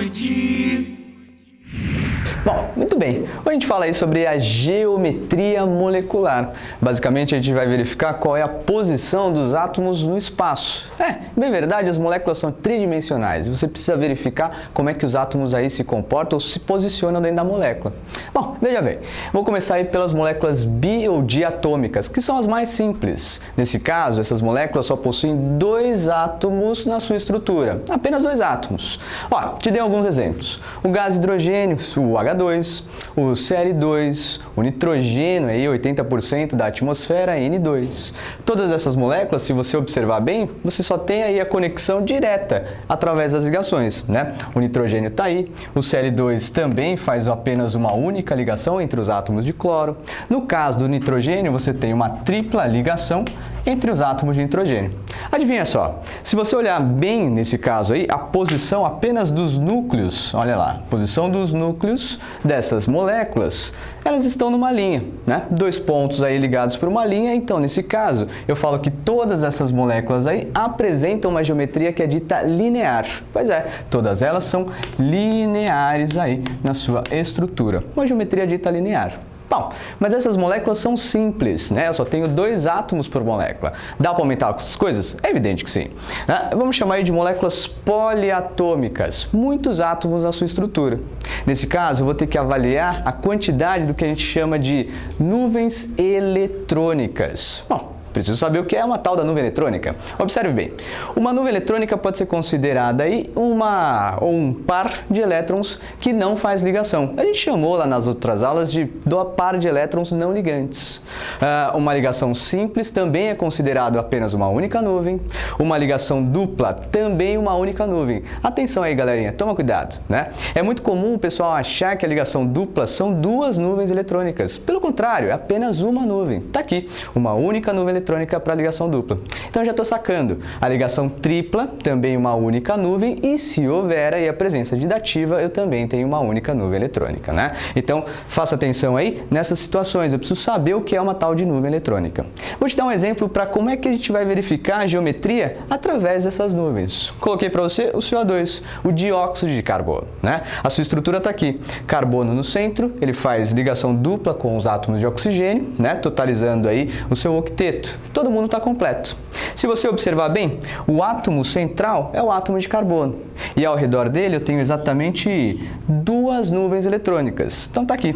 Fluid. Bom, muito bem. Hoje a gente fala aí sobre a geometria molecular. Basicamente, a gente vai verificar qual é a posição dos átomos no espaço. Bem verdade, as moléculas são tridimensionais e você precisa verificar como é que os átomos aí se comportam ou se posicionam dentro da molécula. Bom, veja bem, vou começar aí pelas moléculas bi ou diatômicas, que são as mais simples. Nesse caso, essas moléculas só possuem dois átomos na sua estrutura, apenas dois átomos. Ó, te dei alguns exemplos. O gás hidrogênio, o H2, o Cl2, o nitrogênio, aí 80% da atmosfera, N2. Todas essas moléculas, se você observar bem, você só tem aí a conexão direta através das ligações, né? O nitrogênio está aí, o Cl2 também faz apenas uma única ligação entre os átomos de cloro. No caso do nitrogênio, você tem uma tripla ligação entre os átomos de nitrogênio. Adivinha só, se você olhar bem nesse caso aí, a posição apenas dos núcleos, olha lá, posição dos núcleos dessas moléculas, elas estão numa linha, né? Dois pontos aí ligados por uma linha, então nesse caso eu falo que todas essas moléculas aí apresentam uma geometria que é dita linear. Pois é, todas elas são lineares aí na sua estrutura, uma geometria dita linear. Bom, mas essas moléculas são simples, né? Eu só tenho dois átomos por molécula. Dá para aumentar essas coisas? É evidente que sim. Vamos chamar de moléculas poliatômicas, muitos átomos na sua estrutura. Nesse caso, eu vou ter que avaliar a quantidade do que a gente chama de nuvens eletrônicas. Bom, preciso saber o que é uma tal da nuvem eletrônica. Observe bem, uma nuvem eletrônica pode ser considerada aí um par de elétrons que não faz ligação. A gente chamou lá nas outras aulas de par de elétrons não ligantes. Uma ligação simples também é considerado apenas uma única nuvem. Uma ligação dupla também uma única nuvem. Atenção aí, galerinha, toma cuidado, né? É muito comum o pessoal achar que a ligação dupla são duas nuvens eletrônicas. Pelo contrário, é apenas uma nuvem. Tá aqui, uma única nuvem eletrônica para ligação dupla. Então já estou sacando. A ligação tripla, também uma única nuvem, e se houver aí a presença de dativa, eu também tenho uma única nuvem eletrônica, né? Então, faça atenção aí nessas situações. Eu preciso saber o que é uma tal de nuvem eletrônica. Vou te dar um exemplo para como é que a gente vai verificar a geometria através dessas nuvens. Coloquei para você o CO2, o dióxido de carbono, né? A sua estrutura está aqui. Carbono no centro, ele faz ligação dupla com os átomos de oxigênio, né? Totalizando aí o seu octeto. Todo mundo está completo. Se você observar bem, o átomo central é o átomo de carbono. E ao redor dele eu tenho exatamente duas nuvens eletrônicas. Então está aqui.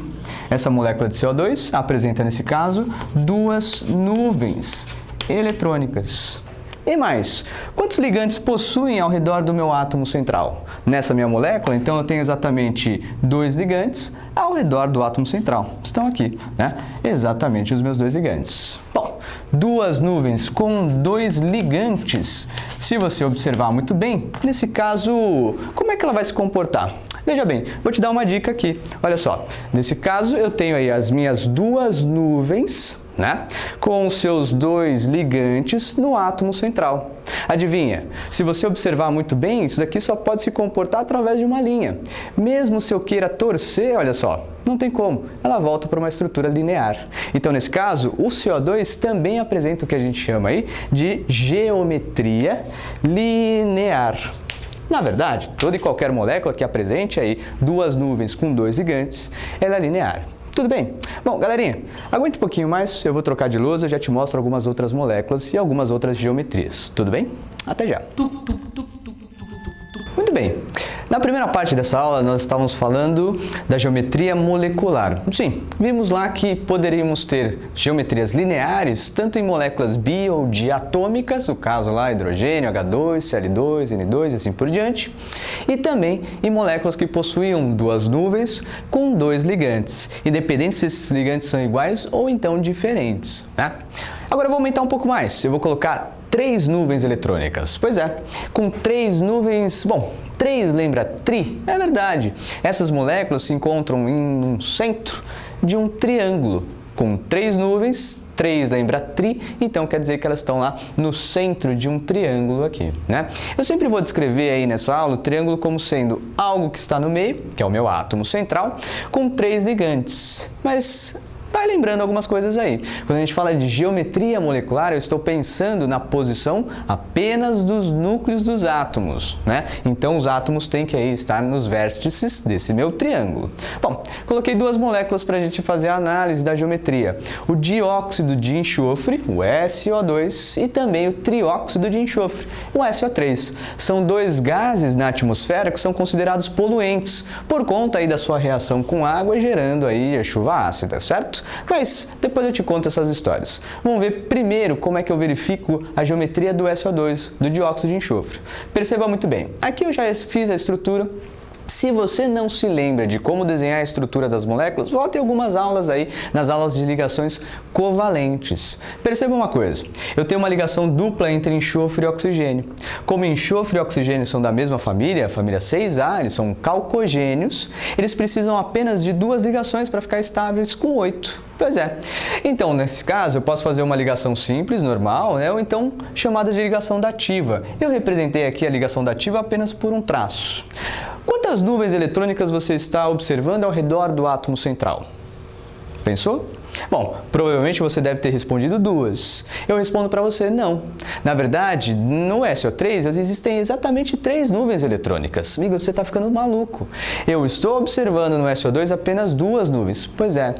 Essa molécula de CO2 apresenta, nesse caso, duas nuvens eletrônicas. E mais, quantos ligantes possuem ao redor do meu átomo central? Nessa minha molécula, então, eu tenho exatamente dois ligantes ao redor do átomo central. Estão aqui, né? Exatamente os meus dois ligantes. Bom, duas nuvens com dois ligantes. Se você observar muito bem, nesse caso, como é que ela vai se comportar? Veja bem, vou te dar uma dica aqui. Olha só, nesse caso, eu tenho aí as minhas duas nuvens, né, com os seus dois ligantes no átomo central. Adivinha? Se você observar muito bem, isso daqui só pode se comportar através de uma linha. Mesmo se eu queira torcer, olha só, não tem como, ela volta para uma estrutura linear. Então, nesse caso, o CO2 também apresenta o que a gente chama aí de geometria linear. Na verdade, toda e qualquer molécula que apresente aí duas nuvens com dois ligantes, ela é linear. Tudo bem? Bom, galerinha, aguenta um pouquinho mais, eu vou trocar de lousa, já te mostro algumas outras moléculas e algumas outras geometrias. Tudo bem? Até já! Muito bem, na primeira parte dessa aula nós estávamos falando da geometria molecular. Sim, vimos lá que poderíamos ter geometrias lineares, tanto em moléculas bi ou diatômicas, no caso lá hidrogênio, H2, Cl2, N2 e assim por diante, e também em moléculas que possuíam duas nuvens com dois ligantes, independente se esses ligantes são iguais ou então diferentes, né? Agora eu vou aumentar um pouco mais, eu vou colocar três nuvens eletrônicas. Pois é, com três nuvens, bom, três lembra tri? É verdade. Essas moléculas se encontram em um centro de um triângulo. Com três nuvens, três lembra tri, então quer dizer que elas estão lá no centro de um triângulo aqui, né? Eu sempre vou descrever aí nessa aula o triângulo como sendo algo que está no meio, que é o meu átomo central, com três ligantes. Mas vai lembrando algumas coisas aí. Quando a gente fala de geometria molecular, eu estou pensando na posição apenas dos núcleos dos átomos, né? Então os átomos têm que aí estar nos vértices desse meu triângulo. Bom, coloquei duas moléculas para a gente fazer a análise da geometria. O dióxido de enxofre, o SO2, e também o trióxido de enxofre, o SO3. São dois gases na atmosfera que são considerados poluentes, por conta aí da sua reação com água, gerando aí a chuva ácida, certo? Mas depois eu te conto essas histórias. Vamos ver primeiro como é que eu verifico a geometria do SO2, do dióxido de enxofre. Perceba muito bem, aqui eu já fiz a estrutura. Se você não se lembra de como desenhar a estrutura das moléculas, volte algumas aulas aí, nas aulas de ligações covalentes. Perceba uma coisa, eu tenho uma ligação dupla entre enxofre e oxigênio. Como enxofre e oxigênio são da mesma família, a família 6A, eles são calcogênios, eles precisam apenas de duas ligações para ficar estáveis com 8. Pois é. Então, nesse caso, eu posso fazer uma ligação simples, normal, né? Ou então chamada de ligação dativa. Eu representei aqui a ligação dativa apenas por um traço. Quantas nuvens eletrônicas você está observando ao redor do átomo central? Pensou? Bom, provavelmente você deve ter respondido duas. Eu respondo para você, não. Na verdade, no SO3 existem exatamente 3 nuvens eletrônicas. Amigo, você está ficando maluco. Eu estou observando no SO2 apenas 2 nuvens. Pois é.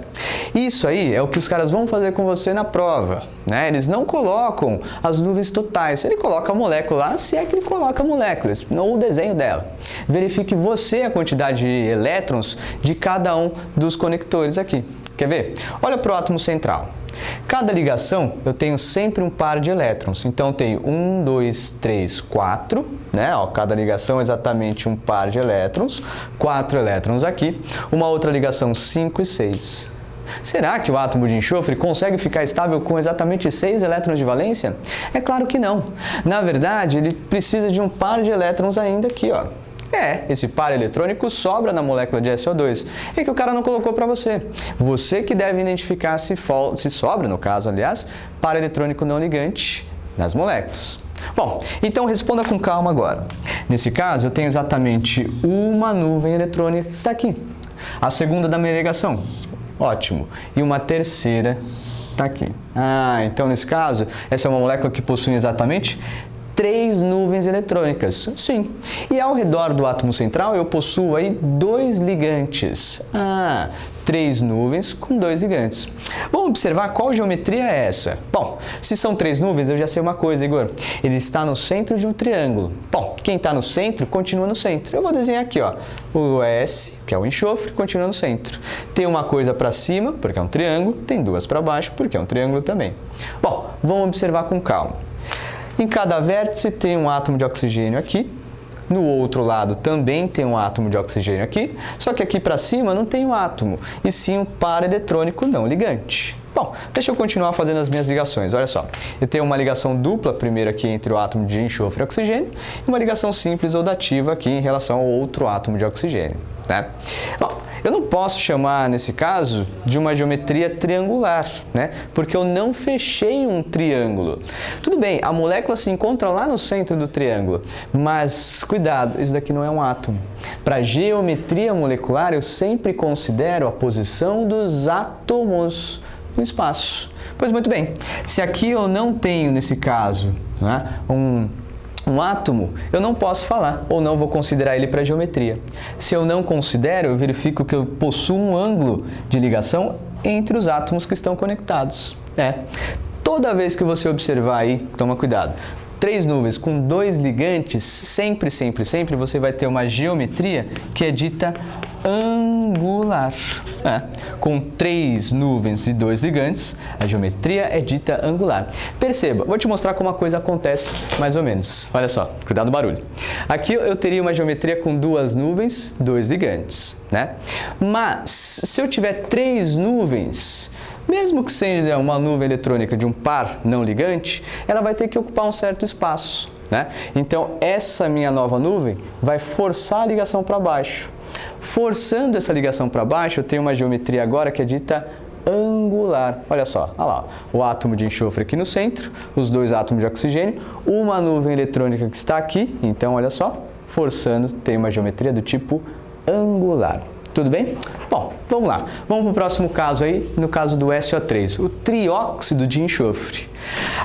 Isso aí é o que os caras vão fazer com você na prova, né? Eles não colocam as nuvens totais. Ele coloca a molécula lá, se é que ele coloca moléculas, não o desenho dela. Verifique você a quantidade de elétrons de cada um dos conectores aqui. Quer ver? Olha para o átomo central. Cada ligação eu tenho sempre um par de elétrons. Então eu tenho 1, 2, 3, 4, né? Ó, cada ligação é exatamente um par de elétrons, 4 elétrons aqui. Uma outra ligação 5 e 6. Será que o átomo de enxofre consegue ficar estável com exatamente 6 elétrons de valência? É claro que não. Na verdade, ele precisa de um par de elétrons ainda aqui, ó. Esse par eletrônico sobra na molécula de SO2. É que o cara não colocou para você. Você que deve identificar se sobra, no caso, aliás, par eletrônico não ligante nas moléculas. Bom, então responda com calma agora. Nesse caso, eu tenho exatamente uma nuvem eletrônica que está aqui. A segunda da minha ligação. Ótimo. E uma terceira está aqui. Então nesse caso, essa é uma molécula que possui exatamente 3 nuvens eletrônicas. Sim. E ao redor do átomo central eu possuo aí 2 ligantes. 3 nuvens com 2 ligantes. Vamos observar qual geometria é essa. Bom, se são 3 nuvens, eu já sei uma coisa, Igor. Ele está no centro de um triângulo. Bom, quem está no centro, continua no centro. Eu vou desenhar aqui, ó, o S, que é o enxofre, continua no centro. Tem uma coisa para cima, porque é um triângulo. Tem 2 para baixo, porque é um triângulo também. Bom, vamos observar com calma. Em cada vértice tem um átomo de oxigênio aqui, no outro lado também tem um átomo de oxigênio aqui, só que aqui para cima não tem um átomo, e sim um par eletrônico não ligante. Bom, deixa eu continuar fazendo as minhas ligações, olha só. Eu tenho uma ligação dupla, primeiro aqui entre o átomo de enxofre e oxigênio, e uma ligação simples ou dativa aqui em relação ao outro átomo de oxigênio, né? Bom, eu não posso chamar, nesse caso, de uma geometria triangular, né? Porque eu não fechei um triângulo. Tudo bem, a molécula se encontra lá no centro do triângulo, mas cuidado, isso daqui não é um átomo. Para geometria molecular, eu sempre considero a posição dos átomos no espaço. Pois muito bem, se aqui eu não tenho, nesse caso, né, um átomo, eu não posso falar, ou não vou considerar ele para geometria. Se eu não considero, eu verifico que eu possuo um ângulo de ligação entre os átomos que estão conectados. Toda vez que você observar aí, toma cuidado, 3 nuvens com 2 ligantes, sempre você vai ter uma geometria que é dita angular. Com 3 nuvens e 2 ligantes, a geometria é dita angular. Perceba, vou te mostrar como a coisa acontece mais ou menos. Olha só, cuidado do barulho. Aqui eu teria uma geometria com 2 nuvens, 2 ligantes, né? Mas se eu tiver 3 nuvens, mesmo que seja uma nuvem eletrônica de um par não ligante, ela vai ter que ocupar um certo espaço, né? Então essa minha nova nuvem vai forçar a ligação para baixo. Forçando essa ligação para baixo, eu tenho uma geometria agora que é dita angular. Olha só, olha lá, o átomo de enxofre aqui no centro, os 2 átomos de oxigênio, uma nuvem eletrônica que está aqui, então olha só, forçando, tem uma geometria do tipo angular. Tudo bem? Bom, vamos lá. Vamos para o próximo caso aí, no caso do SO3, o trióxido de enxofre.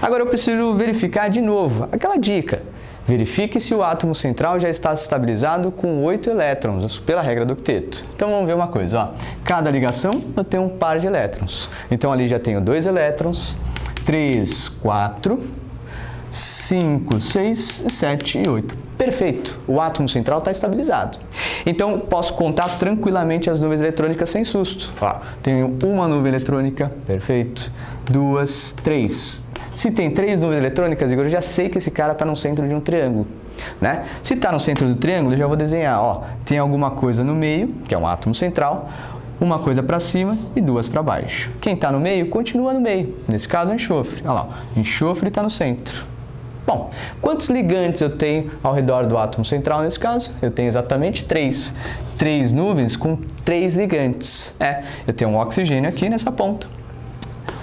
Agora eu preciso verificar de novo aquela dica. Verifique se o átomo central já está estabilizado com 8 elétrons, pela regra do octeto. Então vamos ver uma coisa, ó. Cada ligação eu tenho um par de elétrons. Então ali já tenho 2 elétrons, 3, 4, 5, 6, 7 e 8. Perfeito, o átomo central está estabilizado. Então, posso contar tranquilamente as nuvens eletrônicas sem susto. Ó, tenho uma nuvem eletrônica, perfeito, 2, 3. Se tem 3 nuvens eletrônicas, Igor, eu já sei que esse cara está no centro de um triângulo, né? Se está no centro do triângulo, eu já vou desenhar, ó, tem alguma coisa no meio, que é um átomo central, uma coisa para cima e 2 para baixo. Quem está no meio, continua no meio. Nesse caso, o enxofre. Olha lá, o enxofre está no centro. Bom, quantos ligantes eu tenho ao redor do átomo central nesse caso? Eu tenho exatamente 3. 3 nuvens com 3 ligantes. Eu tenho um oxigênio aqui nessa ponta,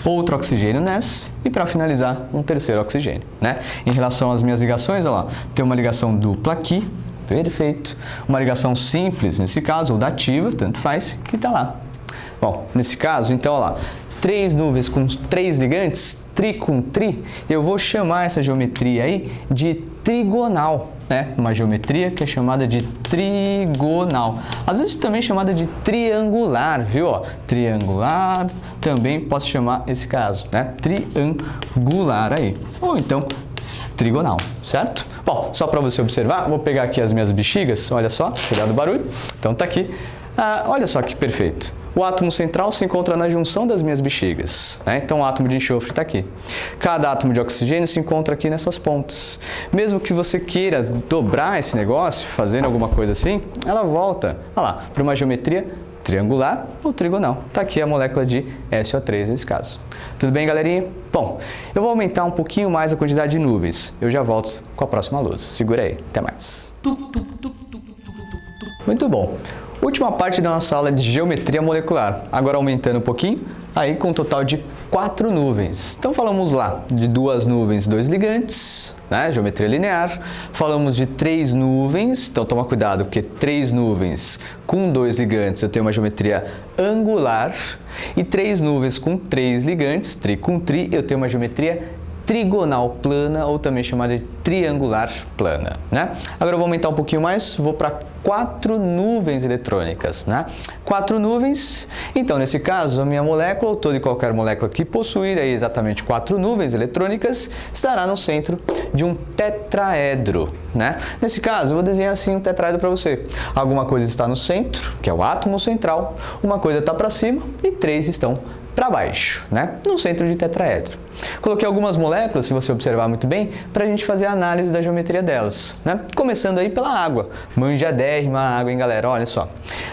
outro oxigênio nessa e para finalizar um terceiro oxigênio, né? Em relação às minhas ligações, olha lá, tem uma ligação dupla aqui, perfeito. Uma ligação simples nesse caso, ou dativa, tanto faz, que está lá. Bom, nesse caso, então, olha lá, 3 nuvens com 3 ligantes, tri com tri, eu vou chamar essa geometria aí de trigonal, né? Uma geometria que é chamada de trigonal. Às vezes também chamada de triangular, viu? Ó, triangular, também posso chamar esse caso, né? Triangular aí. Ou então, trigonal, certo? Bom, só para você observar, vou pegar aqui as minhas bexigas, olha só, cuidado do barulho. Então tá aqui. Olha só que perfeito. O átomo central se encontra na junção das minhas bexigas, né? Então o átomo de enxofre está aqui. Cada átomo de oxigênio se encontra aqui nessas pontas. Mesmo que você queira dobrar esse negócio, fazendo alguma coisa assim, ela volta, olha lá, para uma geometria triangular ou trigonal. Está aqui a molécula de SO3 nesse caso. Tudo bem, galerinha? Bom, eu vou aumentar um pouquinho mais a quantidade de nuvens. Eu já volto com a próxima lousa. Segura aí. Até mais. Muito bom. Última parte da nossa aula de geometria molecular. Agora aumentando um pouquinho, aí com um total de 4 nuvens. Então falamos lá de 2 nuvens, 2 ligantes, né? Geometria linear. Falamos de 3 nuvens, então toma cuidado, porque 3 nuvens com 2 ligantes eu tenho uma geometria angular. E 3 nuvens com 3 ligantes, tri com tri, eu tenho uma geometria trigonal plana, ou também chamada de triangular plana, né? Agora eu vou aumentar um pouquinho mais, vou para 4 nuvens eletrônicas, né? 4 nuvens, então nesse caso a minha molécula, ou toda e qualquer molécula que possuir aí exatamente 4 nuvens eletrônicas, estará no centro de um tetraedro, né? Nesse caso eu vou desenhar assim um tetraedro para você. Alguma coisa está no centro, que é o átomo central, uma coisa está para cima e 3 estão para baixo, né? No centro de tetraedro. Coloquei algumas moléculas, se você observar muito bem, para a gente fazer a análise da geometria delas, né? Começando aí pela água. Manjadérrima a água, hein, galera? Olha só.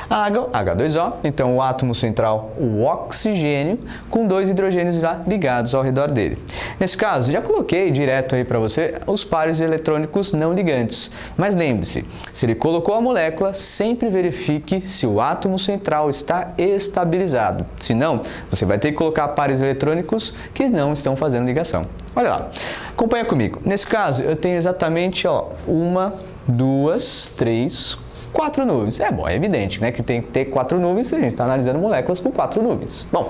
A água, H2O, então o átomo central, o oxigênio, com 2 hidrogênios já ligados ao redor dele. Nesse caso, já coloquei direto aí para você os pares eletrônicos não ligantes. Mas lembre-se, se ele colocou a molécula, sempre verifique se o átomo central está estabilizado. Se não, você vai ter que colocar pares eletrônicos que não estão fazendo ligação. Olha lá, acompanha comigo. Nesse caso, eu tenho exatamente 1, 2, 3, 4 nuvens. É evidente, né, que tem que ter 4 nuvens se a gente está analisando moléculas com 4 nuvens. Bom,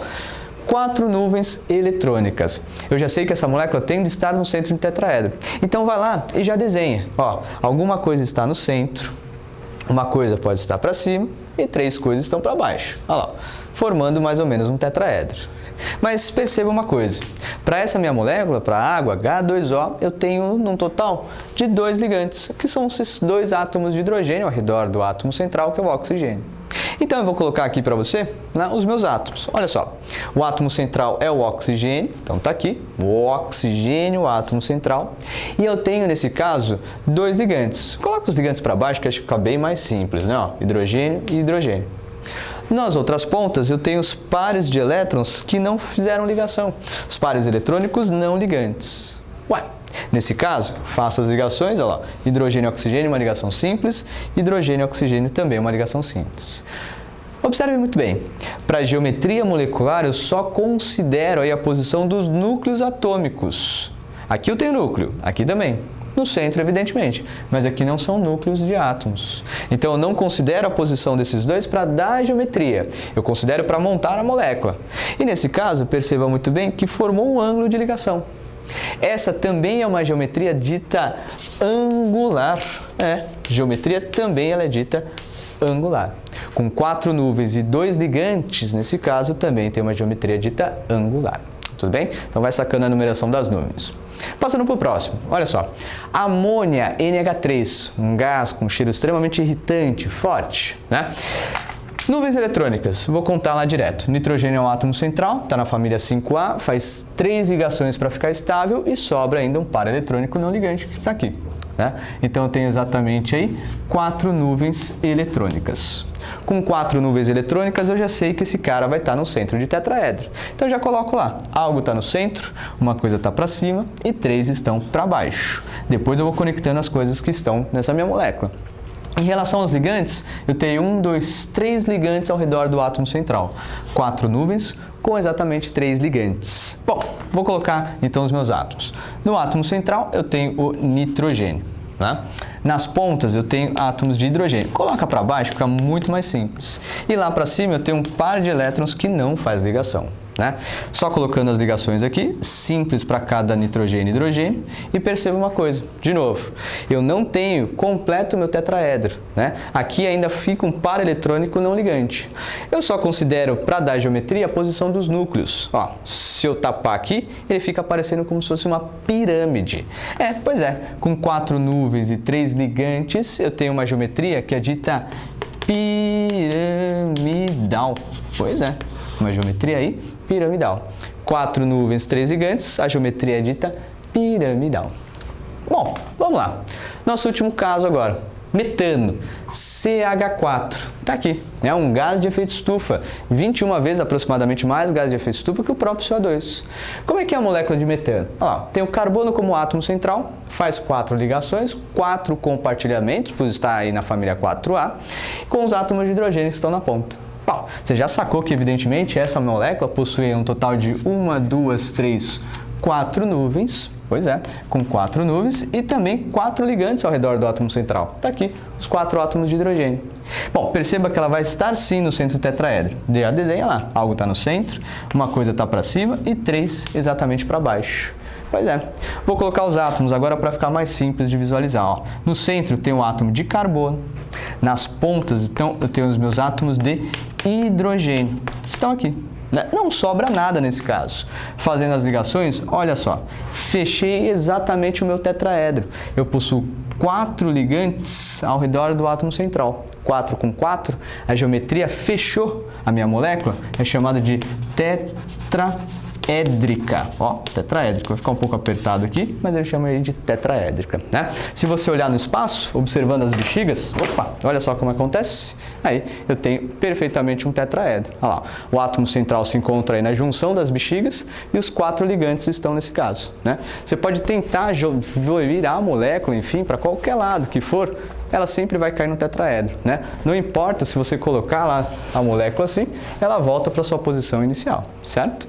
4 nuvens eletrônicas. Eu já sei que essa molécula tem de estar no centro de tetraedro. Então vai lá e já desenha. Ó, alguma coisa está no centro, uma coisa pode estar para cima e 3 coisas estão para baixo. Olha lá, formando mais ou menos um tetraedro. Mas perceba uma coisa, para essa minha molécula, para a água, H2O, eu tenho num total de 2 ligantes, que são esses 2 átomos de hidrogênio ao redor do átomo central, que é o oxigênio. Então eu vou colocar aqui para você, né, os meus átomos. Olha só, o átomo central é o oxigênio, então está aqui, o oxigênio, o átomo central. E eu tenho, nesse caso, 2 ligantes. Coloca os ligantes para baixo, que acho que fica bem mais simples, né? Ó, hidrogênio e hidrogênio. Nas outras pontas, eu tenho os pares de elétrons que não fizeram ligação, os pares eletrônicos não ligantes. Ué, nesse caso, faça as ligações, olha lá, hidrogênio e oxigênio, uma ligação simples, hidrogênio e oxigênio também uma ligação simples. Observe muito bem, para a geometria molecular eu só considero aí a posição dos núcleos atômicos. Aqui eu tenho núcleo, aqui também. no centro, evidentemente, mas aqui não são núcleos de átomos. Então eu não considero a posição desses dois para dar a geometria, eu considero para montar a molécula. E nesse caso, perceba muito bem que formou um ângulo de ligação. Essa também é uma geometria dita angular. Geometria também ela é dita angular. Com 4 nuvens e 2 ligantes, nesse caso, também tem uma geometria dita angular. Tudo bem? Então vai sacando a numeração das nuvens. Passando para o próximo, olha só. Amônia NH3, um gás com cheiro extremamente irritante, forte, né? Nuvens eletrônicas, vou contar lá direto. Nitrogênio é um átomo central, está na família 5A, faz 3 ligações para ficar estável e sobra ainda um par eletrônico não ligante, que está aqui. Né? Então eu tenho exatamente aí 4 nuvens eletrônicas. Com 4 nuvens eletrônicas eu já sei que esse cara vai estar no centro de tetraedro. Então eu já coloco lá, algo está no centro, uma coisa está para cima e 3 estão para baixo. Depois eu vou conectando as coisas que estão nessa minha molécula. Em relação aos ligantes, eu tenho 1, 2, 3 ligantes ao redor do átomo central. 4 nuvens com exatamente 3 ligantes. Bom, vou colocar então os meus átomos. No átomo central eu tenho o nitrogênio. Né? Nas pontas eu tenho átomos de hidrogênio. Coloca para baixo, fica muito mais simples. E lá para cima eu tenho um par de elétrons que não faz ligação. Né? Só colocando as ligações aqui, simples para cada nitrogênio e hidrogênio, e perceba uma coisa, de novo, eu não tenho completo o meu tetraedro, né? Aqui ainda fica um par eletrônico não ligante. Eu só considero, para dar geometria, a posição dos núcleos. Ó, se eu tapar aqui, ele fica parecendo como se fosse uma pirâmide. Pois é, com 4 nuvens e 3 ligantes, eu tenho uma geometria que é dita piramidal. Pois é, uma geometria aí piramidal. 4 nuvens, 3 ligantes, a geometria é dita piramidal. Bom, vamos lá. Nosso último caso agora. Metano, CH4. Está aqui. É um gás de efeito estufa. 21 vezes aproximadamente mais gás de efeito estufa que o próprio CO2. Como é que é a molécula de metano? Ó, tem o carbono como átomo central, faz 4 ligações, 4 compartilhamentos, por estar aí na família 4A, com os átomos de hidrogênio que estão na ponta. Bom, você já sacou que, evidentemente, essa molécula possui um total de 1, 2, 3, 4 nuvens, pois é, com 4 nuvens e também 4 ligantes ao redor do átomo central. Está aqui, os 4 átomos de hidrogênio. Bom, perceba que ela vai estar sim no centro do tetraedro. Já desenha lá, algo está no centro, uma coisa está para cima e 3 exatamente para baixo. Pois é. Vou colocar os átomos agora para ficar mais simples de visualizar. Ó. No centro tem o átomo de carbono. Nas pontas, então, eu tenho os meus átomos de hidrogênio. Estão aqui. Não sobra nada nesse caso. Fazendo as ligações, olha só. Fechei exatamente o meu tetraedro. Eu possuo 4 ligantes ao redor do átomo central. 4 com 4, a geometria fechou a minha molécula. É chamada de tetraédrica. Ó, tetraédrica, vai ficar um pouco apertado aqui, mas eu chamo ele de tetraédrica, né? Se você olhar no espaço, observando as bexigas, opa, olha só como acontece. Aí eu tenho perfeitamente um tetraedro. Olha lá, o átomo central se encontra aí na junção das bexigas e os 4 ligantes estão nesse caso, né? Você pode tentar virar a molécula, enfim, para qualquer lado que for, ela sempre vai cair no tetraedro, né? Não importa se você colocar lá a molécula assim, ela volta para sua posição inicial, certo?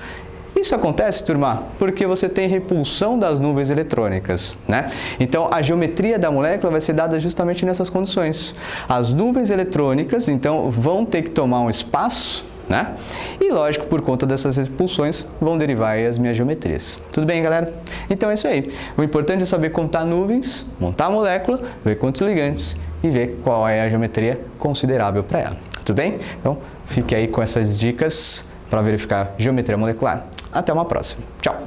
Isso acontece, turma, porque você tem repulsão das nuvens eletrônicas, né? Então, a geometria da molécula vai ser dada justamente nessas condições. As nuvens eletrônicas, então, vão ter que tomar um espaço, né? E, lógico, por conta dessas repulsões, vão derivar aí as minhas geometrias. Tudo bem, galera? Então, é isso aí. O importante é saber contar nuvens, montar a molécula, ver quantos ligantes e ver qual é a geometria considerável para ela. Tudo bem? Então, fique aí com essas dicas para verificar geometria molecular. Até uma próxima. Tchau!